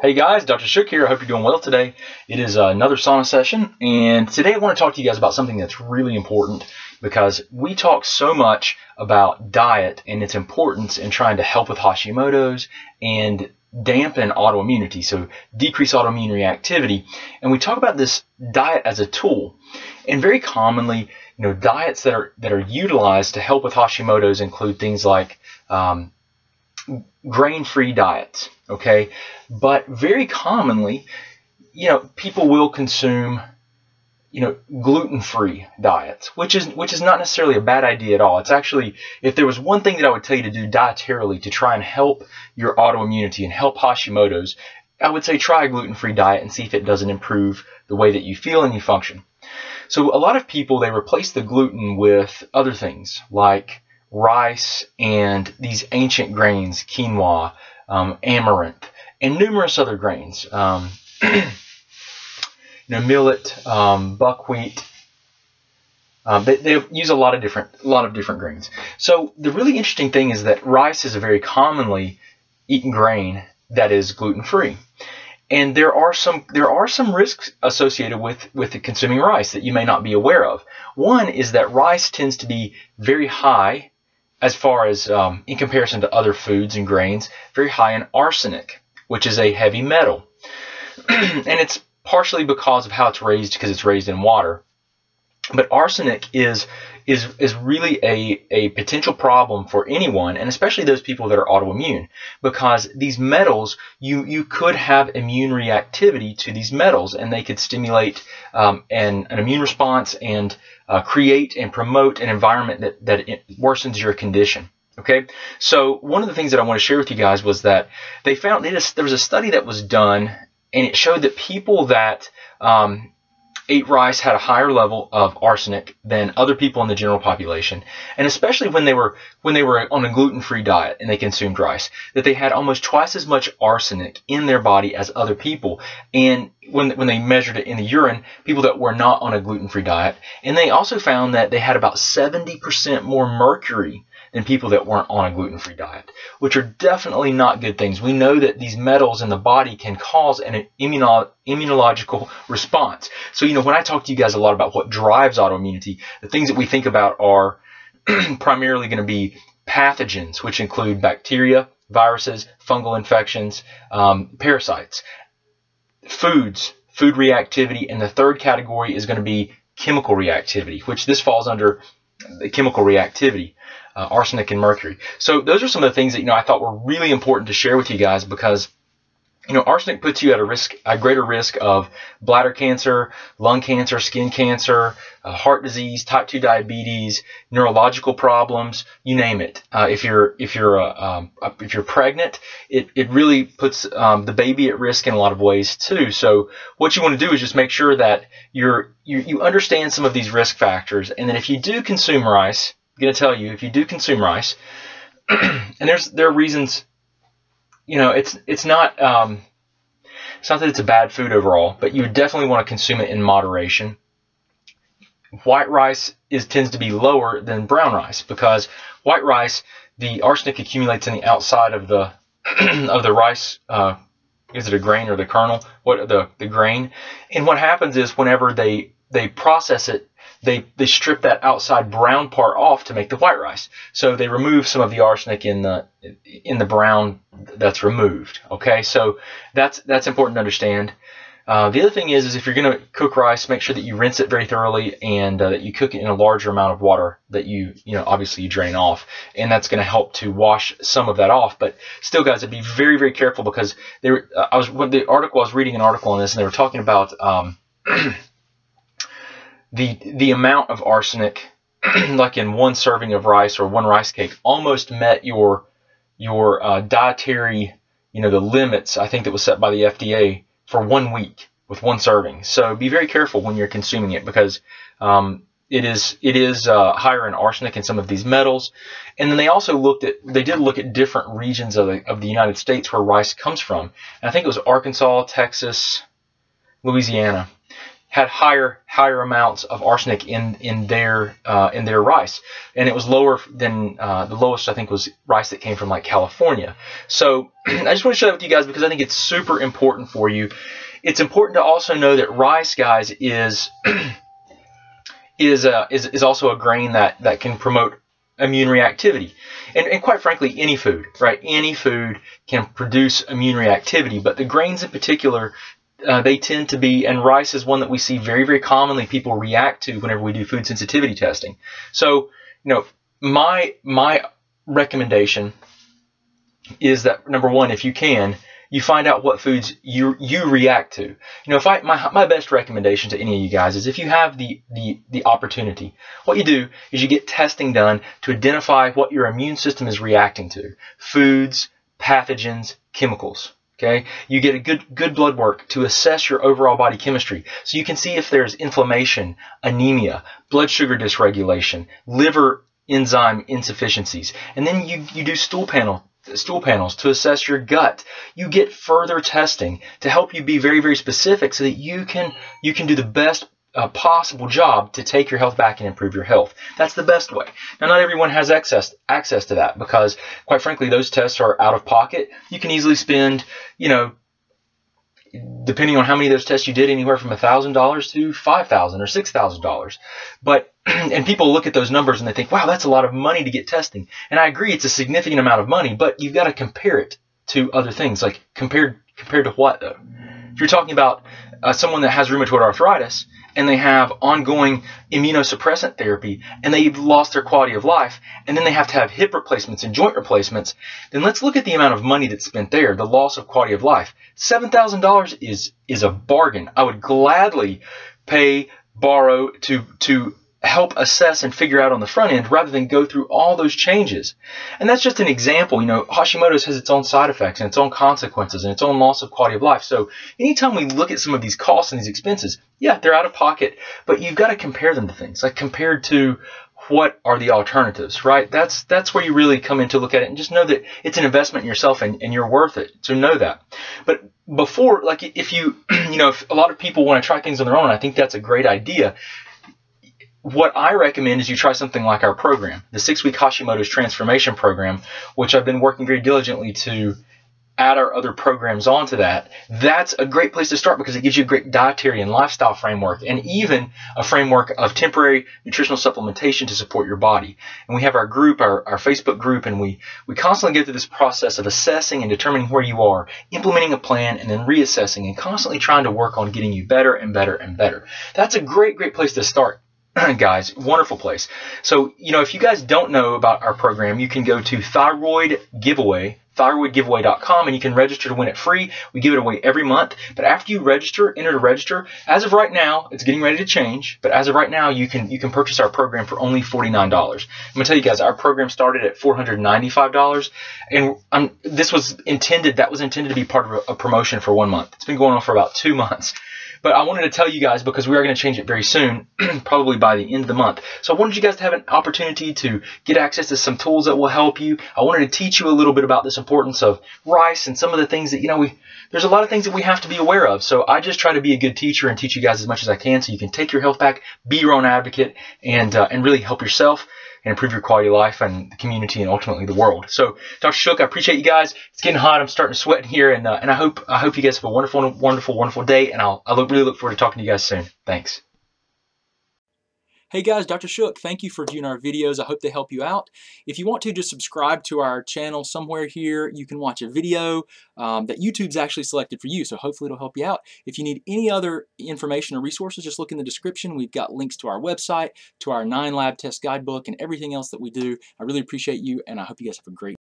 Hey guys, Dr. Shook here. I hope you're doing well today. It is another sauna session, and today I want to talk to you guys about something that's really important because we talk so much about diet and its importance in trying to help with Hashimoto's and dampen autoimmunity, so decrease autoimmune reactivity. And we talk about this diet as a tool. And very commonly, diets that are utilized to help with Hashimoto's include things like grain-free diets, okay? But very commonly, people will consume, gluten-free diets, which is not necessarily a bad idea at all. It's actually, if there was one thing that I would tell you to do dietarily to try and help your autoimmunity and help Hashimoto's, I would say try a gluten-free diet and see if it doesn't improve the way that you feel and you function. So a lot of people, they replace the gluten with other things like rice and these ancient grains, quinoa, amaranth, and numerous other grains, millet, buckwheat. They use a lot of different grains. So the really interesting thing is that rice is a very commonly eaten grain that is gluten-free. And there are some risks associated with consuming rice that you may not be aware of. One is that rice tends to be very high, as far as in comparison to other foods and grains, very high in arsenic, which is a heavy metal. And it's partially because of how it's raised, because it's raised in water. But arsenic is really a potential problem for anyone, and especially those people that are autoimmune, because these metals, you could have immune reactivity to these metals, and they could stimulate an immune response and create and promote an environment that worsens your condition. Okay, so one of the things that I want to share with you guys was that they found there was a study that was done, and it showed that people that ate rice had a higher level of arsenic than other people in the general population, and especially when they were on a gluten-free diet and they consumed rice, that they had almost twice as much arsenic in their body as other people. And when they measured it in the urine, people that were not on a gluten-free diet, and they also found that they had about 70% more mercury than people that weren't on a gluten-free diet, which are definitely not good things. We know that these metals in the body can cause an immunological response. So, when I talk to you guys a lot about what drives autoimmunity, the things that we think about are primarily going to be pathogens, which include bacteria, viruses, fungal infections, parasites, food reactivity, and the third category is going to be chemical reactivity, which this falls under the chemical reactivity. Arsenic and mercury. So those are some of the things that I thought were really important to share with you guys, because arsenic puts you at a greater risk of bladder cancer, lung cancer, skin cancer, heart disease, type 2 diabetes, neurological problems, you name it. If you're pregnant, it really puts the baby at risk in a lot of ways too. So what you want to do is just make sure that you understand some of these risk factors, and then if you do consume rice, I'm going to tell you, if you do consume rice, and there are reasons, it's not that it's a bad food overall, but you definitely want to consume it in moderation. White rice tends to be lower than brown rice, because white rice, the arsenic accumulates in the outside of the of the rice. Is it a grain or the kernel? The grain? And what happens is whenever they process it, they strip that outside brown part off to make the white rice. So they remove some of the arsenic in the brown that's removed. Okay, so that's important to understand. The other thing is if you're going to cook rice, make sure that you rinse it very thoroughly, and that you cook it in a larger amount of water that obviously you drain off, and that's going to help to wash some of that off. But still, guys, I'd be very, very careful, because I was reading an article on this, and they were talking about the amount of arsenic, like in one serving of rice or one rice cake, almost met your dietary, the limits, I think, that was set by the FDA for 1 week with one serving. So be very careful when you're consuming it, because it is higher in arsenic and some of these metals. And then they did look at different regions of the United States where rice comes from. And I think it was Arkansas, Texas, Louisiana had higher amounts of arsenic in their rice, and it was lower than the lowest, I think, was rice that came from like California. So I just want to share that with you guys because I think it's super important for you. It's important to also know that rice, guys, is also a grain that can promote immune reactivity. And quite frankly, any food, right? Any food can produce immune reactivity, but the grains in particular, they tend to be, and rice is one that we see very, very commonly people react to whenever we do food sensitivity testing. So, my recommendation is that, number one, if you can, you find out what foods you react to. My best recommendation to any of you guys is if you have the opportunity, what you do is you get testing done to identify what your immune system is reacting to: foods, pathogens, chemicals. Okay, you get a good blood work to assess your overall body chemistry, so you can see if there's inflammation, anemia, blood sugar dysregulation, liver enzyme insufficiencies, and then you do stool panels to assess your gut. You get further testing to help you be very, very specific so that you can do the best possible job to take your health back and improve your health. That's the best way. Now, not everyone has access to that because, quite frankly, those tests are out of pocket. You can easily spend, depending on how many of those tests you did, anywhere from $1,000 to $5,000 or $6,000. But and people look at those numbers and they think, wow, that's a lot of money to get testing. And I agree, it's a significant amount of money, but you've got to compare it to other things. Like compared to what, though? If you're talking about someone that has rheumatoid arthritis and they have ongoing immunosuppressant therapy and they've lost their quality of life, and then they have to have hip replacements and joint replacements, then let's look at the amount of money that's spent there, the loss of quality of life. $7,000 is a bargain. I would gladly borrow to help assess and figure out on the front end rather than go through all those changes. And that's just an example. Hashimoto's has its own side effects and its own consequences and its own loss of quality of life. So anytime we look at some of these costs and these expenses, yeah, they're out of pocket, but you've got to compare them to things, like compared to what are the alternatives, right? That's where you really come in to look at it and just know that it's an investment in yourself and you're worth it. So know that. But before, like if if a lot of people want to try things on their own, I think that's a great idea. What I recommend is you try something like our program, the 6-week Hashimoto's Transformation Program, which I've been working very diligently to add our other programs onto that. That's a great place to start because it gives you a great dietary and lifestyle framework, and even a framework of temporary nutritional supplementation to support your body. And we have our group, our Facebook group, and we constantly go through this process of assessing and determining where you are, implementing a plan, and then reassessing and constantly trying to work on getting you better and better and better. That's a great place to start. Guys, wonderful place. So, if you guys don't know about our program, you can go to thyroidgiveaway.com, and you can register to win it free. We give it away every month. But after you enter to register, as of right now, it's getting ready to change, but as of right now, you can purchase our program for only $49. I'm going to tell you guys, our program started at $495, and that was intended to be part of a promotion for 1 month. It's been going on for about 2 months. But I wanted to tell you guys because we are going to change it very soon, probably by the end of the month. So I wanted you guys to have an opportunity to get access to some tools that will help you. I wanted to teach you a little bit about this importance of rice and some of the things that, there's a lot of things that we have to be aware of. So I just try to be a good teacher and teach you guys as much as I can so you can take your health back, be your own advocate, and really help yourself and improve your quality of life and the community and ultimately the world. So, Dr. Shook, I appreciate you guys. It's getting hot. I'm starting to sweat here, and I hope you guys have a wonderful, wonderful, wonderful day. And I really look forward to talking to you guys soon. Thanks. Hey guys, Dr. Shook, thank you for viewing our videos. I hope they help you out. If you want to, just subscribe to our channel somewhere here. You can watch a video that YouTube's actually selected for you, so hopefully it'll help you out. If you need any other information or resources, just look in the description. We've got links to our website, to our 9 lab test guidebook, and everything else that we do. I really appreciate you, and I hope you guys have a great